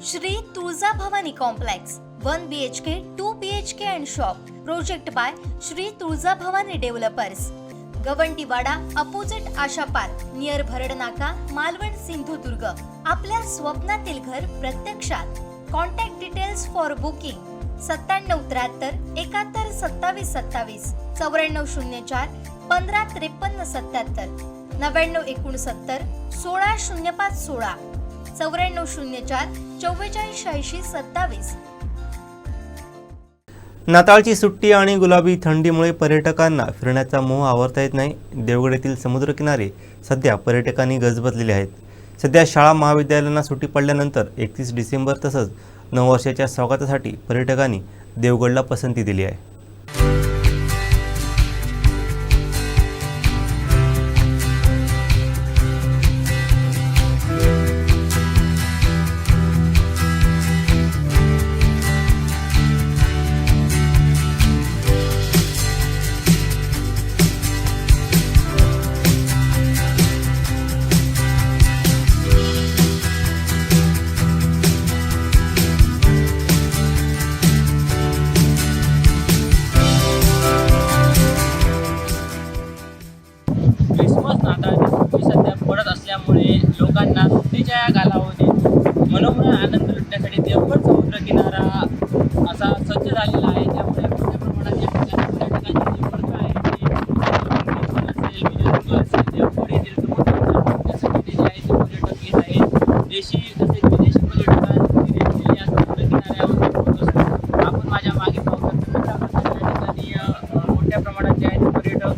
Shri Tuljabhavani complex 1 BHK 2 BHK and shop project by Shri Tuljabhavani developers Gavantiwada opposite Asha park near Bharadnaka Malvan Sindhudurg. आपल्या स्वप्नातील घर प्रत्यक्षात। Contact details for booking 9773 71 27 27 9404 15 53 77 9969 1605 16 9404 44 80 27। नाताळची सुट्टी आणि गुलाबी थंडीमुळे पर्यटकांना फिरण्याचा मोह आवरता येत नाही। देवगड येथील समुद्रकिनारे सध्या पर्यटकांनी गजबजलेले आहेत। सध्या शाळा महाविद्यालयांना सुट्टी पडल्यानंतर 31 डिसेंबर तसंच नववर्षाच्या स्वागतासाठी पर्यटकांनी देवगडला पसंती दिली आहे। सध्या पडत असल्यामुळे लोकांना सुट्टीच्या या कालावधीत मनोमन आनंद लुटण्यासाठी देवगड समुद्र किनारा असा सज्ज झालेला आहे। त्यामुळे मोठ्या प्रमाणात या ठिकाणी पर्यटकांची जी वर्ग आहे ते देवगड येथील समुद्र लुटण्यासाठी जे आहे ते पर्यटक येत आहेत। देशी तसेच विदेशी पर्यटकांची देखील या समुद्र किनाऱ्यावर होत असतो। आपण माझ्या मागे पाहू शकता या ठिकाणी मोठ्या प्रमाणात जे आहे ते पर्यटक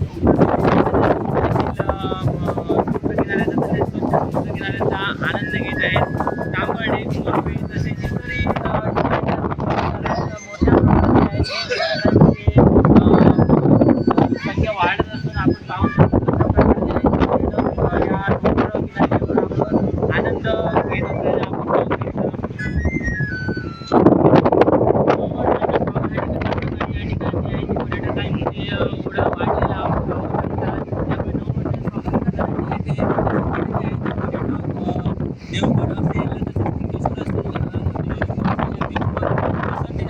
किनाऱ्याचा आनंद घेत आहेत। तांबडे मोरबी तसेच इतरही मोठ्या प्रमाणात संख्या वाढत असून आपण पाहू शकतो या किनाऱ्यावर आनंद घेत असलेला आपण पाहू शकतो। या ठिकाणी पर्यटकांची ओढा वाढलेला आपण देवगड असेल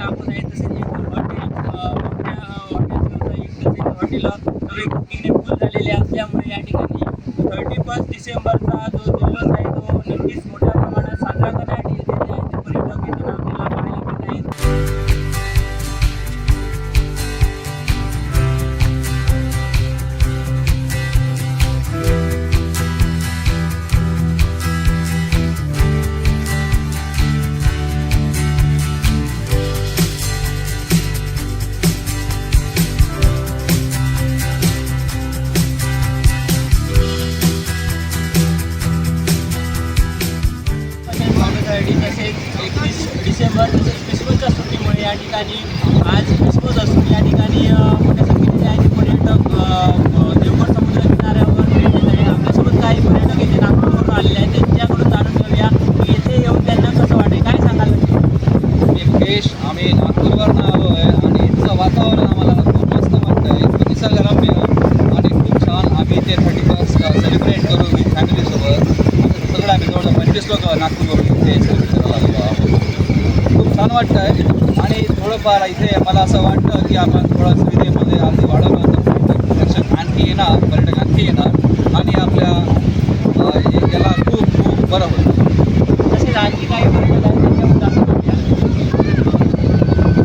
आपण आहे तसेच हॉटेल सगळे बुकिंगने फुल झालेले असल्यामुळे या ठिकाणी 31 डिसेंबरचा जो दिवस आहे तो नक्कीच मोठ्या प्रमाणात साजरा करण्यासाठी येथे पर्यटक येताना आपल्याला पाहायला मिळत आहेत। तसेच 31 डिसेंबर तसेच क्रिसमसच्या सुट्टीमुळे या ठिकाणी आज क्रिसमस असून या ठिकाणी मोठ्या संख्येने आहे पर्यटक देवगड समुद्र किनाऱ्यावर भेट देत आहे। आपल्यासोबत काही पर्यटक येथे नागपूरवरून आलेले आहेत, त्यांच्याकडून जाणून घेऊया की येथे येऊन त्यांना कसं वाटेल, काय सांगाल? मुकेश, आम्ही नागपूरवरून आलो आहे आणि इथलं वातावरण आम्हाला खूप मस्त वाटतं आहे। निसर्गरम्य आणि खूप छान। आम्ही इथे 31 सेलिब्रेट करू विथ फॅमिलीसोबत। सगळं आम्ही जवळ 25 लोक नागपूरवरून इथे सेलिब्रेट करायला आलो आहोत। खूप छान वाटतं आहे आणि थोडंफार इथे मला असं वाटतं की आपण थोडं सुविधेमध्ये आधी वाढवलं तर पर्यटक आणखी येणार आणि आपल्या याला खूप बरं होईल। तसेच आणखी काही पर्यटक आहेत त्यांच्याकडून जाणून घेऊया। गेलेलो, पुण्याला गेलेलो,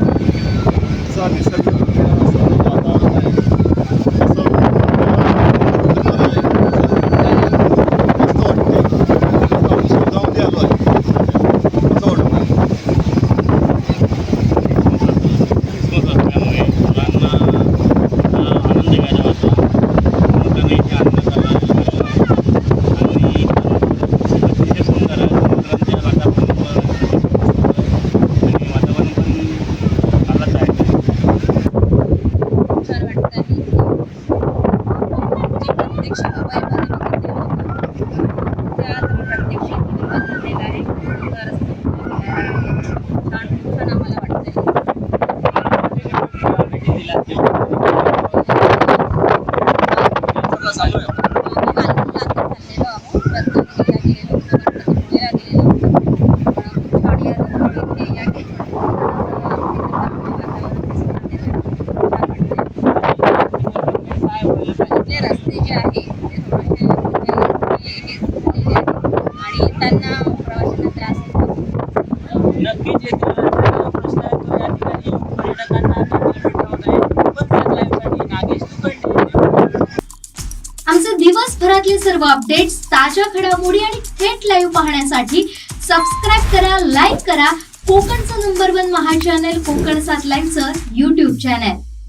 रस्ते जे आहे ते थोडेसे हे झालेले आहेत आणि त्यांना प्रवाशांना त्रास होतो. नक्कीच येथील रस्त्याचा प्रश्न आहे तो या ठिकाणी पर्यटकांना भेटवत आहे. पण त्याच लाईव्हसाठी नागेश तुकंडे. आमचे दिवसभरातले सर्व अपडेट्स, ताज्या घडामोडी आणि थेट लाईव्ह पाहण्यासाठी सबस्क्राईब करा, लाईक करा कोकणचं नंबर 1 महा चॅनल कोकण 7 लाईव्हचं YouTube चॅनल.